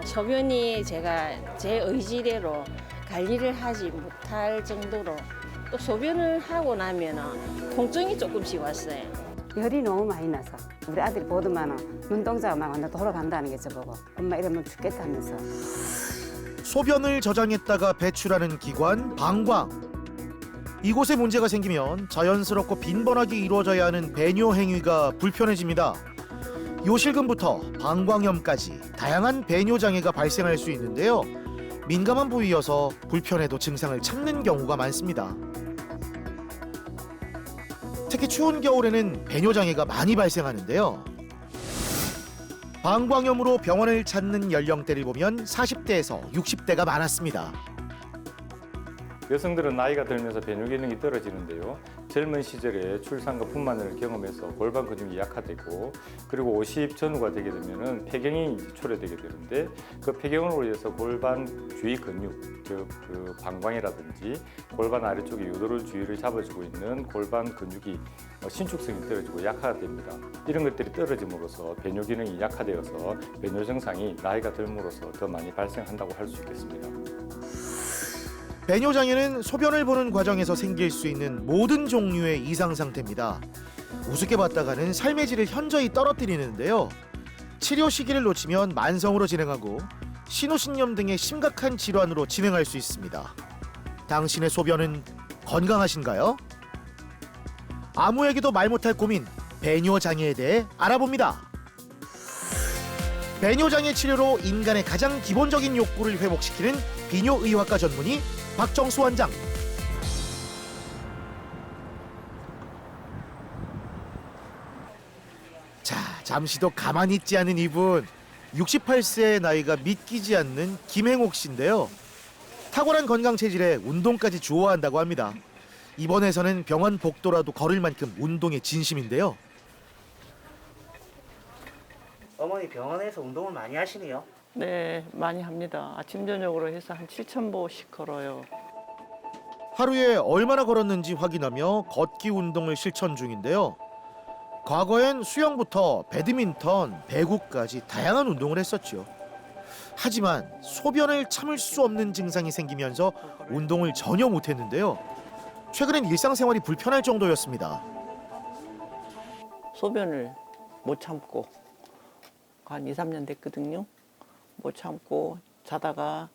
소변이 제가 제 의지대로 관리를 하지 못할 정도로 또 소변을 하고 나면은 통증이 조금씩 왔어요. 열이 너무 많이 나서 우리 아들이 보더만은 눈동자가 막 완전 돌아간다는 게 저보고 엄마 이러면 죽겠다 하면서. 소변을 저장했다가 배출하는 기관 방광. 이곳에 문제가 생기면 자연스럽고 빈번하게 이루어져야 하는 배뇨 행위가 불편해집니다. 요실금부터 방광염까지 다양한 배뇨 장애가 발생할 수 있는데요. 민감한 부위여서 불편해도 증상을 참는 경우가 많습니다. 특히 추운 겨울에는 배뇨 장애가 많이 발생하는데요. 방광염으로 병원을 찾는 연령대를 보면 40대에서 60대가 많았습니다. 여성들은 나이가 들면서 배뇨 기능이 떨어지는데요. 젊은 시절에 출산과 분만을 경험해서 골반 근육이 약화되고 그리고 50 전후가 되게 되면은 폐경이 초래되게 되는데 그 폐경으로 인해서 골반 주위 근육, 즉 그 방광이라든지 골반 아래쪽에 요도를 주위를 잡아주고 있는 골반 근육이 신축성이 떨어지고 약화가 됩니다. 이런 것들이 떨어짐으로써 배뇨 기능이 약화되어서 배뇨 증상이 나이가 들므로써 더 많이 발생한다고 할 수 있겠습니다. 배뇨 장애는 소변을 보는 과정에서 생길 수 있는 모든 종류의 이상 상태입니다. 우습게 봤다가는 삶의 질을 현저히 떨어뜨리는데요. 치료 시기를 놓치면 만성으로 진행하고 신우신염 등의 심각한 질환으로 진행할 수 있습니다. 당신의 소변은 건강하신가요? 아무에게도 말 못할 고민, 배뇨 장애에 대해 알아봅니다. 배뇨 장애 치료로 인간의 가장 기본적인 욕구를 회복시키는 비뇨의학과 전문의 박정수 원장. 자, 잠시도 가만히 있지 않은 이분. 68세의 나이가 믿기지 않는 김행옥 씨인데요. 탁월한 건강 체질에 운동까지 좋아한다고 합니다. 이번에서는 병원 복도라도 걸을 만큼 운동에 진심인데요. 어머니 병원에서 운동을 많이 하시네요. 네, 많이 합니다. 아침 저녁으로 해서 한 7,000보씩 걸어요. 하루에 얼마나 걸었는지 확인하며 걷기 운동을 실천 중인데요. 과거엔 수영부터 배드민턴, 배구까지 다양한 운동을 했었죠. 하지만 소변을 참을 수 없는 증상이 생기면서 운동을 전혀 못했는데요. 최근엔 일상생활이 불편할 정도였습니다. 소변을 못 참고 한 2, 3년 됐거든요. 못 참고 자다가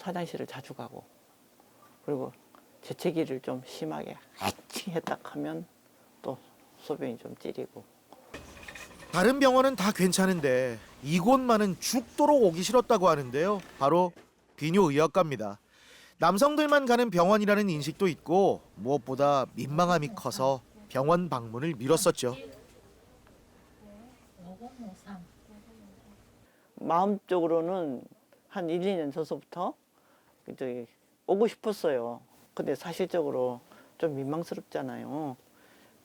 화장실을 자주 가고 그리고 재채기를 좀 심하게 아치 했다 하면 또 소변이 좀 찌리고. 다른 병원은 다 괜찮은데 이곳만은 죽도록 오기 싫었다고 하는데요. 바로 비뇨의학과입니다. 남성들만 가는 병원이라는 인식도 있고 무엇보다 민망함이 커서 병원 방문을 미뤘었죠. 마음적으로는 한 1, 2년 전서부터 저기 오고 싶었어요. 근데 사실적으로 좀 민망스럽잖아요.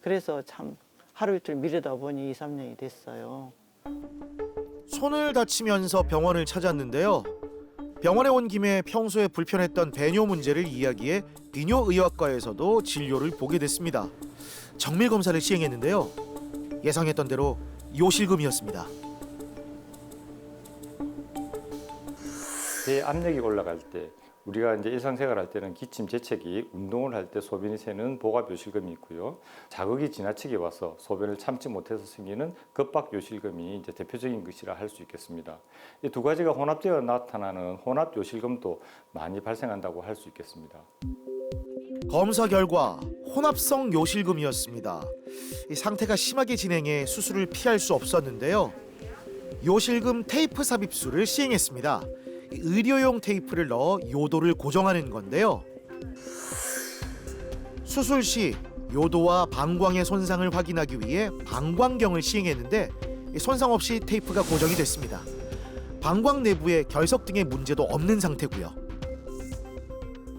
그래서 참 하루 이틀 미루다 보니 2, 3년이 됐어요. 손을 다치면서 병원을 찾았는데요. 병원에 온 김에 평소에 불편했던 배뇨 문제를 이야기해 비뇨의학과에서도 진료를 보게 됐습니다. 정밀 검사를 시행했는데요. 예상했던 대로 요실금이었습니다. 배 압력이 올라갈 때 우리가 이제 일상생활 할 때는 기침, 재채기, 운동을 할 때 소변이 새는 복압 요실금이 있고요. 자극이 지나치게 와서 소변을 참지 못해서 생기는 급박 요실금이 이제 대표적인 것이라 할 수 있겠습니다. 이 두 가지가 혼합되어 나타나는 혼합 요실금도 많이 발생한다고 할 수 있겠습니다. 검사 결과 혼합성 요실금이었습니다. 이 상태가 심하게 진행해 수술을 피할 수 없었는데요. 요실금 테이프 삽입술을 시행했습니다. 의료용 테이프를 넣어 요도를 고정하는 건데요. 수술 시 요도와 방광의 손상을 확인하기 위해 방광경을 시행했는데 손상 없이 테이프가 고정이 됐습니다. 방광 내부에 결석 등의 문제도 없는 상태고요.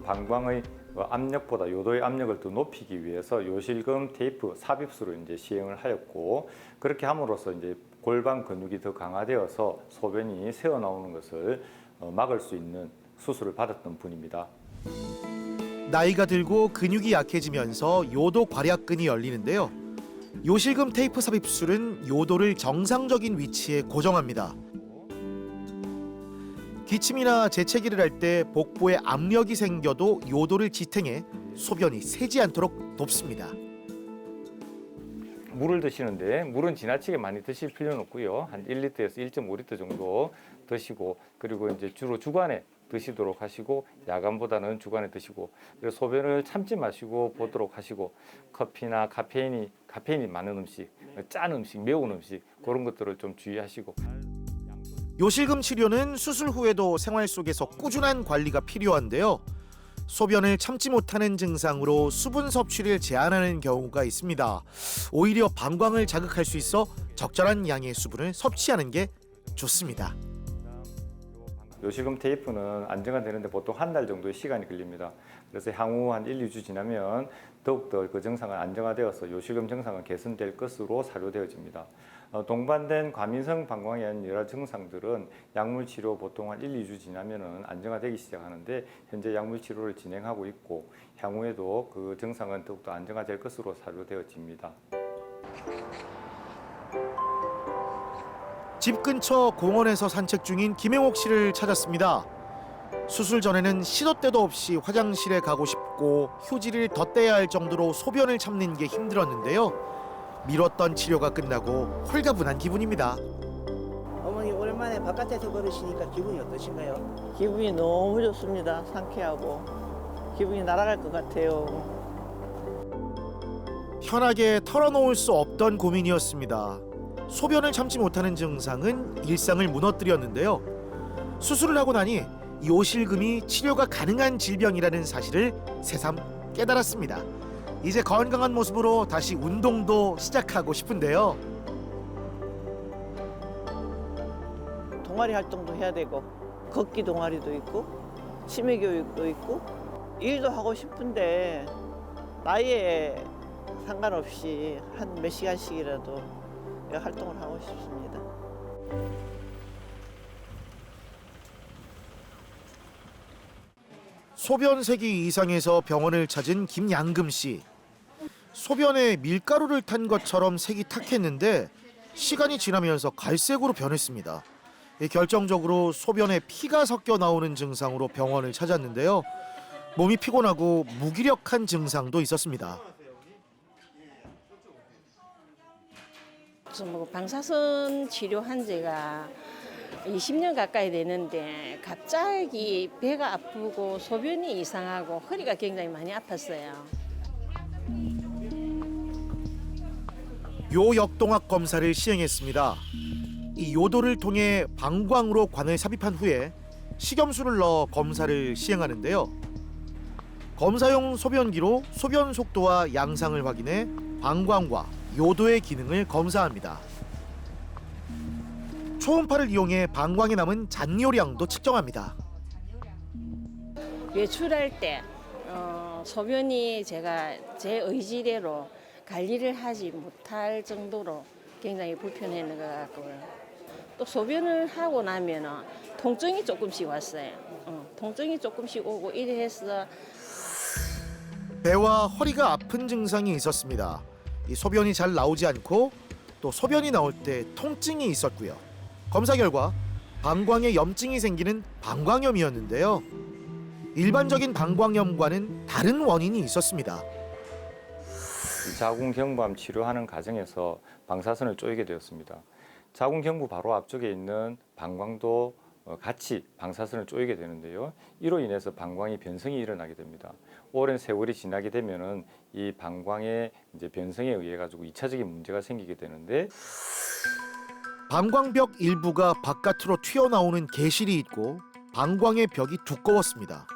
방광의 압력보다 요도의 압력을 더 높이기 위해서 요실금 테이프 삽입술을 이제 시행을 하였고 그렇게 함으로써 이제 골반 근육이 더 강화되어서 소변이 새어 나오는 것을 막을 수 있는 수술을 받았던 분입니다. 나이가 들고 근육이 약해지면서 요도 괄약근이 열리는데요. 요실금 테이프 삽입술은 요도를 정상적인 위치에 고정합니다. 기침이나 재채기를 할 때 복부에 압력이 생겨도 요도를 지탱해 소변이 새지 않도록 돕습니다. 물을 드시는데 물은 지나치게 많이 드실 필요는 없고요. 한 1리터에서 1.5리터 정도 드시고, 그리고 이제 주로 주간에 드시도록 하시고, 야간보다는 주간에 드시고, 그래서 소변을 참지 마시고 보도록 하시고, 커피나 카페인이 많은 음식, 짠 음식, 매운 음식 그런 것들을 좀 주의하시고. 요실금 치료는 수술 후에도 생활 속에서 꾸준한 관리가 필요한데요. 소변을 참지 못하는 증상으로 수분 섭취를 제한하는 경우가 있습니다. 오히려 방광을 자극할 수 있어 적절한 양의 수분을 섭취하는 게 좋습니다. 요실금 테이프는 안정화 되는데 보통 한 달 정도의 시간이 걸립니다. 그래서 향후 한 1, 2주 지나면 더욱더 그 증상은 안정화되어서 요실금 증상은 개선될 것으로 사료되어집니다. 동반된 과민성 방광에 의한 여러 증상들은 약물 치료 보통 한 1, 2주 지나면은 안정화되기 시작하는데, 현재 약물 치료를 진행하고 있고 향후에도 그 증상은 더욱더 안정화될 것으로 사료되어집니다. 집 근처 공원에서 산책 중인 김행옥 씨를 찾았습니다. 수술 전에는 시도 때도 없이 화장실에 가고 싶고 휴지를 덧대야 할 정도로 소변을 참는 게 힘들었는데요. 미뤘던 치료가 끝나고 홀가분한 기분입니다. 어머니 오랜만에 바깥에서 걸으시니까 기분이 어떠신가요? 기분이 너무 좋습니다. 상쾌하고 기분이 날아갈 것 같아요. 편하게 털어놓을 수 없던 고민이었습니다. 소변을 참지 못하는 증상은 일상을 무너뜨렸는데요. 수술을 하고 나니 요실금이 치료가 가능한 질병이라는 사실을 새삼 깨달았습니다. 이제 건강한 모습으로 다시 운동도 시작하고 싶은데요. 동아리 활동도 해야 되고, 걷기 동아리도 있고, 치매 교육도 있고, 일도 하고 싶은데 나이에 상관없이 한 몇 시간씩이라도 활동을 하고 싶습니다. 소변색이 이상해서 병원을 찾은 김양금 씨. 소변에 밀가루를 탄 것처럼 색이 탁했는데 시간이 지나면서 갈색으로 변했습니다. 결정적으로 소변에 피가 섞여 나오는 증상으로 병원을 찾았는데요. 몸이 피곤하고 무기력한 증상도 있었습니다. 방사선 치료한 지가 20년 가까이 되는데 갑자기 배가 아프고 소변이 이상하고 허리가 굉장히 많이 아팠어요. 요역동학 검사를 시행했습니다. 이 요도를 통해 방광으로 관을 삽입한 후에 식염수를 넣어 검사를 시행하는데요. 검사용 소변기로 소변 속도와 양상을 확인해 방광과 요도의 기능을 검사합니다. 초음파를 이용해 방광에 남은 잔뇨량도 측정합니다. 외출할 때 소변이 제가 제 의지대로 관리를 하지 못할 정도로 굉장히 불편했는 것 같고요. 또 소변을 하고 나면 통증이 조금씩 왔어요. 통증이 조금씩 오고 이래서 배와 허리가 아픈 증상이 있었습니다. 이 소변이 잘 나오지 않고 또 소변이 나올 때 통증이 있었고요. 검사 결과 방광에 염증이 생기는 방광염이었는데요. 일반적인 방광염과는 다른 원인이 있었습니다. 자궁경부암 치료하는 과정에서 방사선을 쪼이게 되었습니다. 자궁경부 바로 앞쪽에 있는 방광도 같이 방사선을 쪼이게 되는데요. 이로 인해서 방광이 변성이 일어나게 됩니다. 오랜 세월이 지나게 되면은 이 방광의 이제 변성에 의해 가지고 2차적인 문제가 생기게 되는데, 방광벽 일부가 바깥으로 튀어나오는 개실이 있고 방광의 벽이 두꺼웠습니다.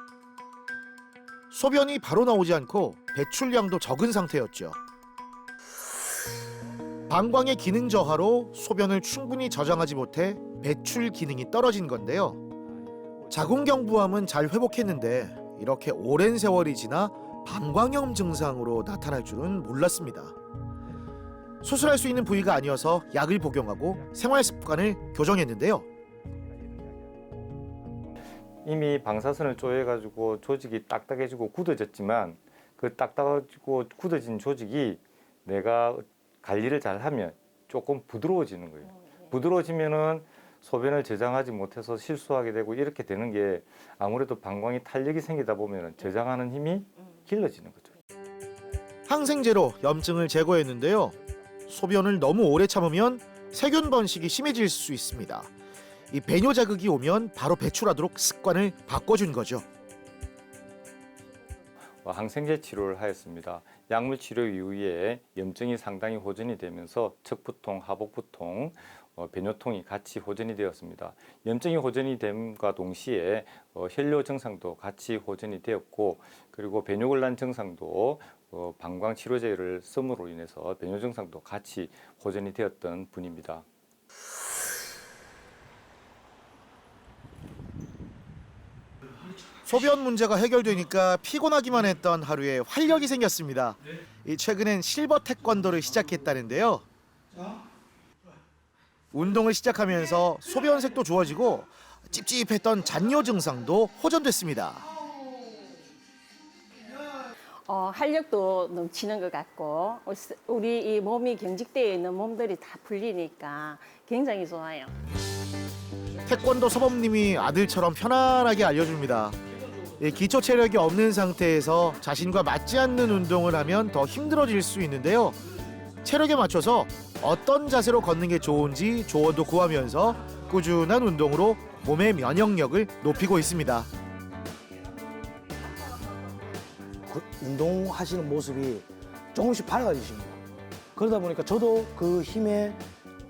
소변이 바로 나오지 않고 배출량도 적은 상태였죠. 방광의 기능 저하로 소변을 충분히 저장하지 못해 배출 기능이 떨어진 건데요. 자궁경부암은 잘 회복했는데 이렇게 오랜 세월이 지나 방광염 증상으로 나타날 줄은 몰랐습니다. 수술할 수 있는 부위가 아니어서 약을 복용하고 생활 습관을 교정했는데요. 이미 방사선을 쪼여가지고 조직이 딱딱해지고 굳어졌지만, 그 딱딱해지고 굳어진 조직이 내가 관리를 잘하면 조금 부드러워지는 거예요. 부드러워지면은 소변을 저장하지 못해서 실수하게 되고 이렇게 되는 게 아무래도 방광이 탄력이 생기다 보면 저장하는 힘이 길러지는 거죠. 항생제로 염증을 제거했는데요. 소변을 너무 오래 참으면 세균 번식이 심해질 수 있습니다. 이 배뇨 자극이 오면 바로 배출하도록 습관을 바꿔준 거죠. 항생제 치료를 하였습니다. 약물 치료 이후에 염증이 상당히 호전이 되면서 척부통, 하복부통, 배뇨통이 같이 호전이 되었습니다. 염증이 호전이 됨과 동시에 혈뇨 증상도 같이 호전이 되었고, 그리고 배뇨곤란 증상도 방광 치료제를 씀으로 인해서 배뇨 증상도 같이 호전이 되었던 분입니다. 소변 문제가 해결되니까 피곤하기만 했던 하루에 활력이 생겼습니다. 최근엔 실버 태권도를 시작했다는데요. 운동을 시작하면서 소변색도 좋아지고 찝찝했던 잔뇨 증상도 호전됐습니다. 활력도 넘치는 것 같고 우리 이 몸이 경직되어 있는 몸들이 다 풀리니까 굉장히 좋아요. 태권도 서범님이 아들처럼 편안하게 알려줍니다. 기초 체력이 없는 상태에서 자신과 맞지 않는 운동을 하면 더 힘들어질 수 있는데요. 체력에 맞춰서 어떤 자세로 걷는 게 좋은지 조언도 구하면서 꾸준한 운동으로 몸의 면역력을 높이고 있습니다. 운동하시는 모습이 조금씩 밝아지십니다. 그러다 보니까 저도 그 힘에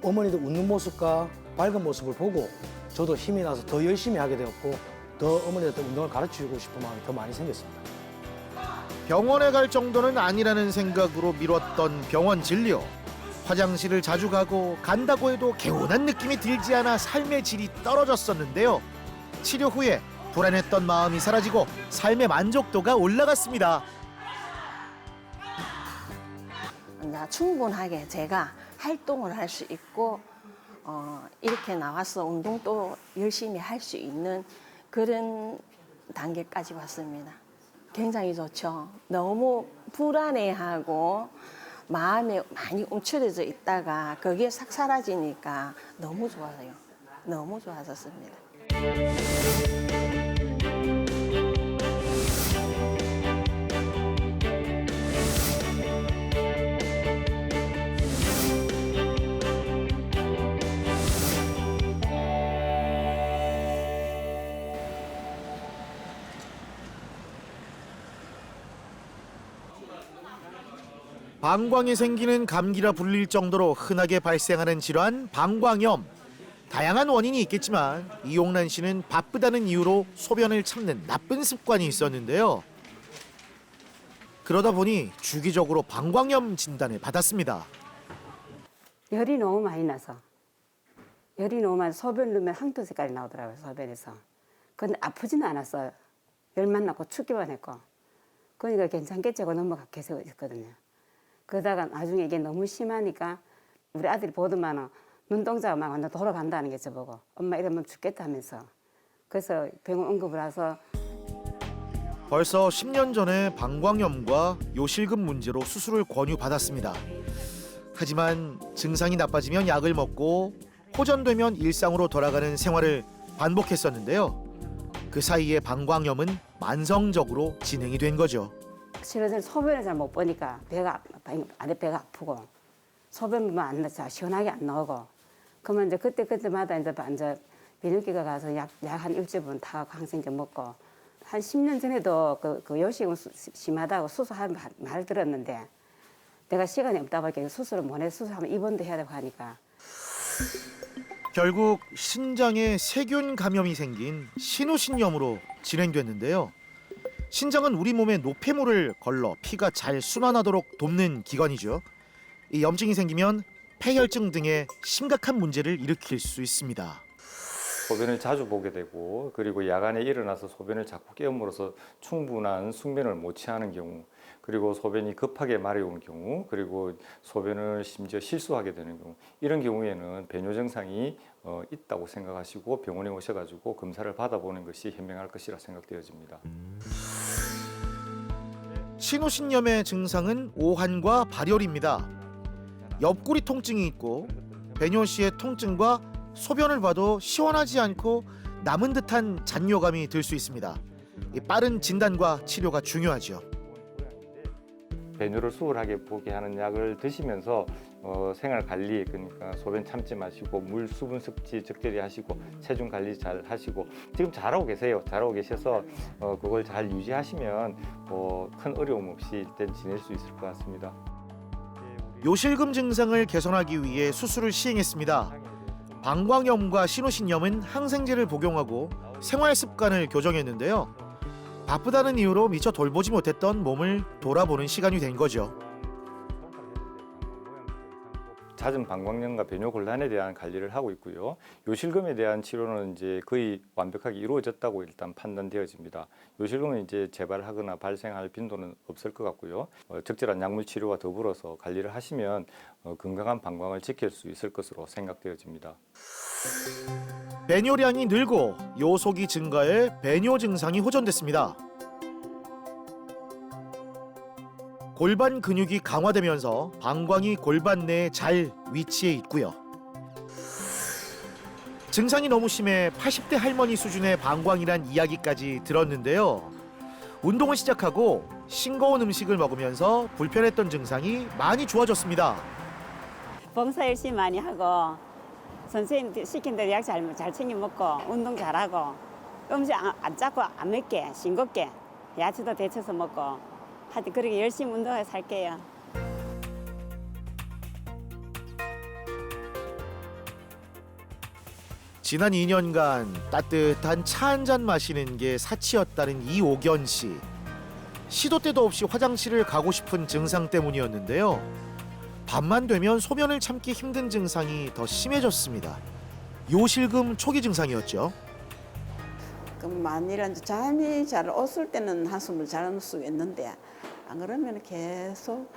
어머니들 웃는 모습과 밝은 모습을 보고 저도 힘이 나서 더 열심히 하게 되었고 더 어머니한테 운동을 가르치고 싶은 마음이 더 많이 생겼습니다. 병원에 갈 정도는 아니라는 생각으로 미뤘던 병원 진료. 화장실을 자주 가고 간다고 해도 개운한 느낌이 들지 않아 삶의 질이 떨어졌었는데요. 치료 후에 불안했던 마음이 사라지고 삶의 만족도가 올라갔습니다. 충분하게 제가 활동을 할 수 있고 이렇게 나와서 운동도 열심히 할 수 있는 그런 단계까지 왔습니다. 굉장히 좋죠. 너무 불안해하고 마음이 많이 움츠려져 있다가 그게 싹 사라지니까 너무 좋아요. 너무 좋아졌습니다. 방광이 생기는 감기라 불릴 정도로 흔하게 발생하는 질환 방광염. 다양한 원인이 있겠지만 이용란 씨는 바쁘다는 이유로 소변을 참는 나쁜 습관이 있었는데요. 그러다 보니 주기적으로 방광염 진단을 받았습니다. 열이 너무 많이 나서 소변 넣으면 황토 색깔이 나오더라고요. 소변에서. 근데 아프지는 않았어요. 열만 나고 춥기만 했고. 그러니까 괜찮겠지 하고 넘어가게 했거든요. 그러다가 나중에 이게 너무 심하니까 우리 아들이 보더만은 눈동자가 막 완전 돌아간다는 게 저보고 엄마 이러면 죽겠다 하면서 그래서 병원 응급을 해서 벌써 10년 전에 방광염과 요실금 문제로 수술을 권유받았습니다. 하지만 증상이 나빠지면 약을 먹고 호전되면 일상으로 돌아가는 생활을 반복했었는데요. 그 사이에 방광염은 만성적으로 진행이 된 거죠. 실은 소변을 잘 못 보니까 안에 배가 아프고 소변 보면 안 나, 시원하게 안 나오고 그러면 이제 그때마다 이제 비뇨기과 가서 약 한 일주일분 타고 항생제 먹고 한 10년 전에도 그 요식은 심하다고 수술하는 말 들었는데 내가 시간이 없다 보니까 수술을 못 해서 수술하면 입원도 해야 되고 하니까 결국 신장에 세균 감염이 생긴 신우신염으로 진행됐는데요. 신장은 우리 몸에 노폐물을 걸러 피가 잘 순환하도록 돕는 기관이죠. 이 염증이 생기면 폐혈증 등의 심각한 문제를 일으킬 수 있습니다. 소변을 자주 보게 되고 그리고 야간에 일어나서 소변을 자꾸 깨움으로써 충분한 숙면을 못 취하는 경우, 그리고 소변이 급하게 마려운 경우, 그리고 소변을 심지어 실수하게 되는 경우, 이런 경우에는 배뇨 증상이 있다고 생각하시고 병원에 오셔가지고 검사를 받아보는 것이 현명할 것이라 생각되어집니다. 신우신염의 증상은 오한과 발열입니다. 옆구리 통증이 있고 배뇨 시의 통증과 소변을 봐도 시원하지 않고 남은 듯한 잔뇨감이 들 수 있습니다. 이 빠른 진단과 치료가 중요하죠. 배뇨를 수월하게 보게 하는 약을 드시면서 생활 관리, 그러니까 소변 참지 마시고 물 수분 섭취 적절히 하시고 체중 관리 잘 하시고 지금 잘하고 계세요. 잘하고 계셔서 그걸 잘 유지하시면 큰 어려움 없이 일단 지낼 수 있을 것 같습니다. 요실금 증상을 개선하기 위해 수술을 시행했습니다. 방광염과 신우신염은 항생제를 복용하고 생활 습관을 교정했는데요. 바쁘다는 이유로 미처 돌보지 못했던 몸을 돌아보는 시간이 된 거죠. 잦은 방광염과 배뇨 곤란에 대한 관리를 하고 있고요. 요실금에 대한 치료는 이제 거의 완벽하게 이루어졌다고 일단 판단되어집니다. 요실금은 이제 재발하거나 발생할 빈도는 없을 것 같고요. 적절한 약물 치료와 더불어서 관리를 하시면 건강한 방광을 지킬 수 있을 것으로 생각되어집니다. 배뇨량이 늘고 요속이 증가해 배뇨 증상이 호전됐습니다. 골반 근육이 강화되면서 방광이 골반 내에 잘 위치해 있고요. 증상이 너무 심해 80대 할머니 수준의 방광이란 이야기까지 들었는데요. 운동을 시작하고 싱거운 음식을 먹으면서 불편했던 증상이 많이 좋아졌습니다. 봉사 열심히 많이 하고 선생님 시킨 대로 약 잘 챙겨 먹고 운동 잘하고 음식 안 짜고 안 맵게 싱겁게 야채도 데쳐서 먹고 하여튼 그렇게 열심히 운동해 살게요. 지난 2년간 따뜻한 차 한 잔 마시는 게 사치였다는 이옥연 씨. 시도 때도 없이 화장실을 가고 싶은 증상 때문이었는데요. 밤만 되면 소변을 참기 힘든 증상이 더 심해졌습니다. 요실금 초기 증상이었죠. 그럼 만일 잠이 잘 없을 때는 한숨을 잘 수 있는데 안 그러면 계속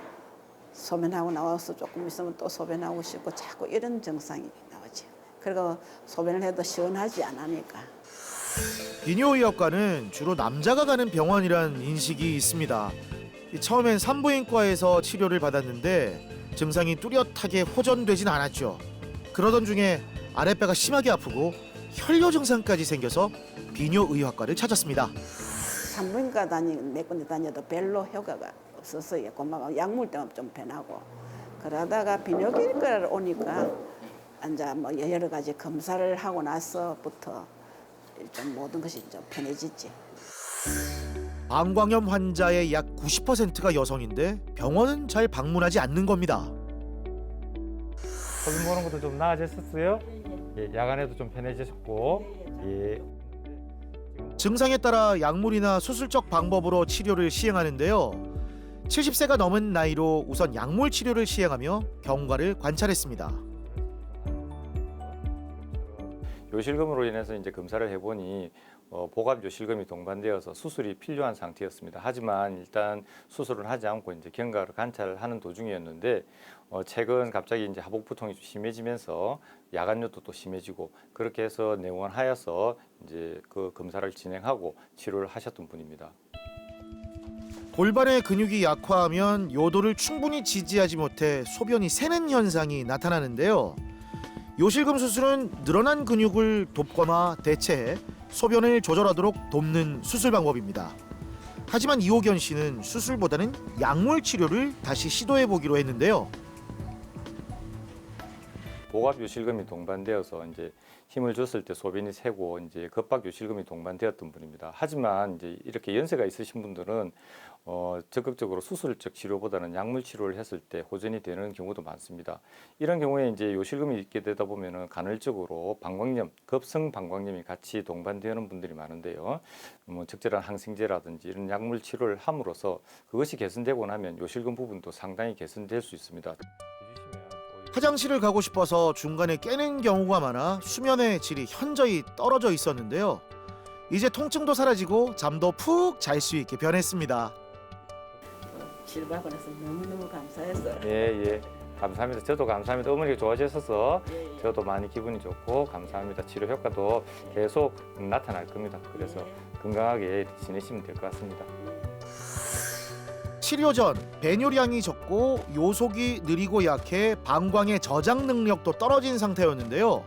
소변하고 나와서 조금 있으면 또 소변하고 싶고 자꾸 이런 증상이 나오죠. 그리고 소변을 해도 시원하지 않으니까. 비뇨의학과는 주로 남자가 가는 병원이란 인식이 있습니다. 처음엔 산부인과에서 치료를 받았는데 증상이 뚜렷하게 호전되진 않았죠. 그러던 중에 아랫배가 심하게 아프고 혈뇨 증상까지 생겨서 비뇨의학과를 찾았습니다. 산부인과 몇 군데 다녀도 별로 효과가 없었어요. 고마워. 약물 때문에 좀 변하고 그러다가 비뇨기과를 오니까 이제 뭐 여러 가지 검사를 하고 나서부터 좀 모든 것이 좀 편해지지. 방광염 환자의 약 90%가 여성인데 병원은 잘 방문하지 않는 겁니다. 소변 보는 것도 좀 나아졌었어요. 예, 야간에도 좀 편해지셨고. 예. 증상에 따라 약물이나 수술적 방법으로 치료를 시행하는데요. 70세가 넘은 나이로 우선 약물 치료를 시행하며 경과를 관찰했습니다. 요실금으로 인해서 이제 검사를 해보니 복압 요실금이 동반되어서 수술이 필요한 상태였습니다. 하지만 일단 수술을 하지 않고 이제 경과를 관찰하는 도중이었는데 최근 갑자기 이제 하복부통이 좀 심해지면서 야간뇨도 또 심해지고 그렇게 해서 내원하여서 이제 그 검사를 진행하고 치료를 하셨던 분입니다. 골반의 근육이 약화하면 요도를 충분히 지지하지 못해 소변이 새는 현상이 나타나는데요. 요실금 수술은 늘어난 근육을 돕거나 대체해 소변을 조절하도록 돕는 수술 방법입니다. 하지만 이옥연 씨는 수술보다는 약물 치료를 다시 시도해 보기로 했는데요. 복압 요실금이 동반되어서 이제 힘을 줬을 때 소변이 새고 이제 겁박 요실금이 동반되었던 분입니다. 하지만 이제 이렇게 연세가 있으신 분들은 적극적으로 수술적 치료보다는 약물 치료를 했을 때 호전이 되는 경우도 많습니다. 이런 경우에 이제 요실금이 있게 되다 보면은 간헐적으로 방광염, 급성 방광염이 같이 동반되는 분들이 많은데요. 뭐 적절한 항생제라든지 이런 약물 치료를 함으로써 그것이 개선되고 나면 요실금 부분도 상당히 개선될 수 있습니다. 화장실을 가고 싶어서 중간에 깨는 경우가 많아 수면의 질이 현저히 떨어져 있었는데요. 이제 통증도 사라지고 잠도 푹 잘 수 있게 변했습니다. 치료받고 나서 너무너무 감사했어요. 예. 감사합니다. 저도 감사합니다. 어머니가 좋아지셔서 저도 많이 기분이 좋고 감사합니다. 치료 효과도 계속 나타날 겁니다. 그래서 건강하게 지내시면 될 것 같습니다. 치료 전 배뇨량이 적고 요속이 느리고 약해 방광의 저장 능력도 떨어진 상태였는데요.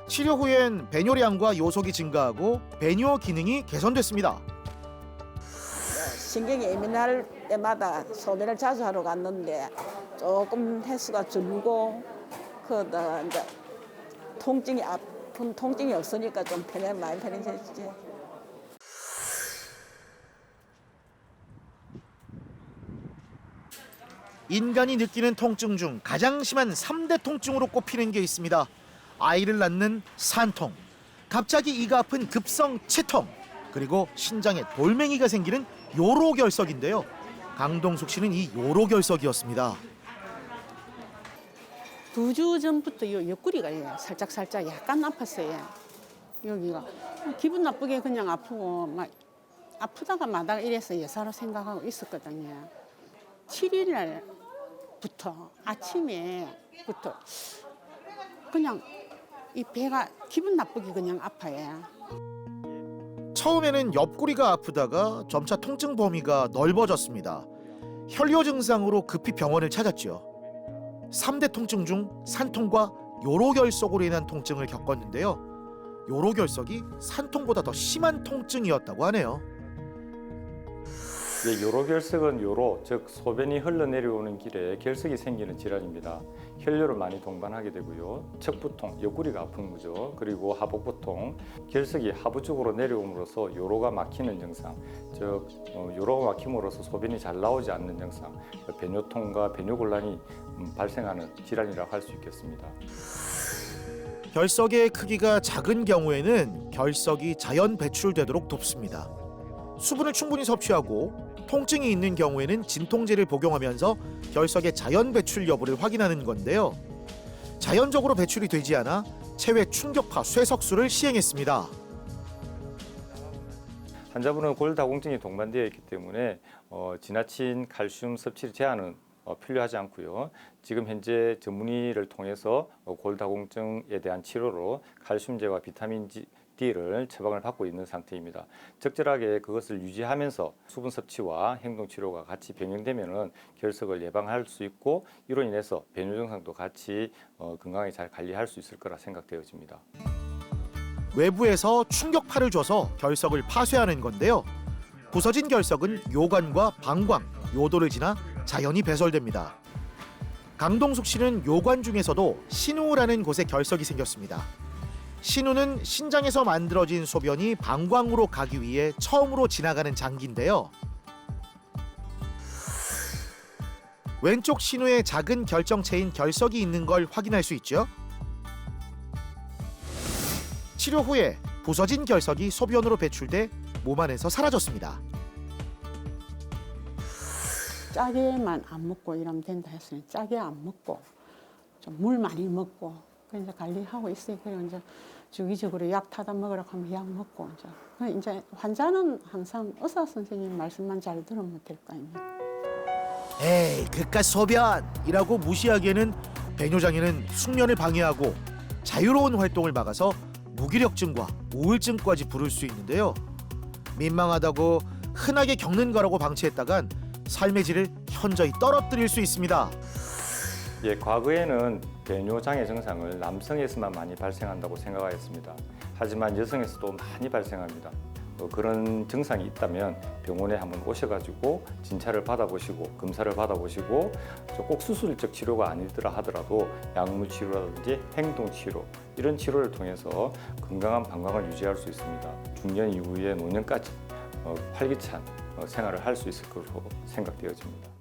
치료 후엔 배뇨량과 요속이 증가하고 배뇨 기능이 개선됐습니다. 신경이 예민할 때마다 소변을 자주 하러 갔는데 조금 횟수가 줄고 그다 이제 아픈 통증이 없으니까 좀 많이 편해졌지. 인간이 느끼는 통증 중 가장 심한 3대 통증으로 꼽히는 게 있습니다. 아이를 낳는 산통, 갑자기 이가 아픈 급성 치통, 그리고 신장에 돌멩이가 생기는 요로결석인데요. 강동숙 씨는 이 요로결석이었습니다. 2주 전부터 요 옆구리가 살짝 약간 아팠어요. 여기가 기분 나쁘게 그냥 아프고 막 아프다가 마다가 이래서 예사로 생각하고 있었거든요. 7일 날부터 아침에부터 그냥 이 배가 기분 나쁘게 그냥 아파요. 처음에는 옆구리가 아프다가 점차 통증 범위가 넓어졌습니다. 혈뇨 증상으로 급히 병원을 찾았죠. 3대 통증 중 산통과 요로결석으로 인한 통증을 겪었는데요. 요로결석이 산통보다 더 심한 통증이었다고 하네요. 요로결석은 요로, 즉 소변이 흘러내려오는 길에 결석이 생기는 질환입니다. 혈뇨를 많이 동반하게 되고요. 척부통, 옆구리가 아픈 거죠. 그리고 하복부통, 결석이 하부 쪽으로 내려옴으로써 요로가 막히는 증상, 즉 요로가 막힘으로써 소변이 잘 나오지 않는 증상, 배뇨통과 배뇨곤란이 발생하는 질환이라고 할 수 있겠습니다. 결석의 크기가 작은 경우에는 결석이 자연 배출되도록 돕습니다. 수분을 충분히 섭취하고 통증이 있는 경우에는 진통제를 복용하면서 결석의 자연 배출 여부를 확인하는 건데요. 자연적으로 배출이 되지 않아 체외 충격파 쇠석술을 시행했습니다. 환자분은 골다공증이 동반되어 있기 때문에 지나친 칼슘 섭취 제한은 필요하지 않고요. 지금 현재 전문의를 통해서 골다공증에 대한 치료로 칼슘제와 비타민 D를 처방을 받고 있는 상태입니다. 적절하게 그것을 유지하면서 수분 섭취와 행동 치료가 같이 병행되면은 결석을 예방할 수 있고 이로 인해서 배뇨 증상도 같이 건강하게 잘 관리할 수 있을 거라 생각되어집니다. 외부에서 충격파를 줘서 결석을 파쇄하는 건데요. 부서진 결석은 요관과 방광, 요도를 지나 자연히 배설됩니다. 강동숙 씨는 요관 중에서도 신우라는 곳에 결석이 생겼습니다. 신우는 신장에서 만들어진 소변이 방광으로 가기 위해 처음으로 지나가는 장기인데요. 왼쪽 신우에 작은 결정체인 결석이 있는 걸 확인할 수 있죠. 치료 후에 부서진 결석이 소변으로 배출돼 몸 안에서 사라졌습니다. 짜게만 안 먹고 이러면 된다 했으니 짜게 안 먹고 좀 물 많이 먹고 그래서 관리하고 있어요. 그리고 이제 주기적으로 약 타다 먹으라고 하면 약 먹고 이제 환자는 항상 의사 선생님 말씀만 잘 들으면 될 거 아닙니까? 에이, 그깟 소변이라고 무시하기에는 배뇨장애는 숙면을 방해하고 자유로운 활동을 막아서 무기력증과 우울증까지 부를 수 있는데요. 민망하다고 흔하게 겪는 거라고 방치했다간 삶의 질을 현저히 떨어뜨릴 수 있습니다. 과거에는 배뇨장애 증상을 남성에서만 많이 발생한다고 생각하였습니다. 하지만 여성에서도 많이 발생합니다. 그런 증상이 있다면 병원에 한번 오셔가지고 진찰을 받아보시고 검사를 받아보시고 꼭 수술적 치료가 아니더라 하더라도 약물 치료라든지 행동 치료 이런 치료를 통해서 건강한 방광을 유지할 수 있습니다. 중년 이후에 노년까지 활기찬 생활을 할 수 있을 것으로 생각되어집니다.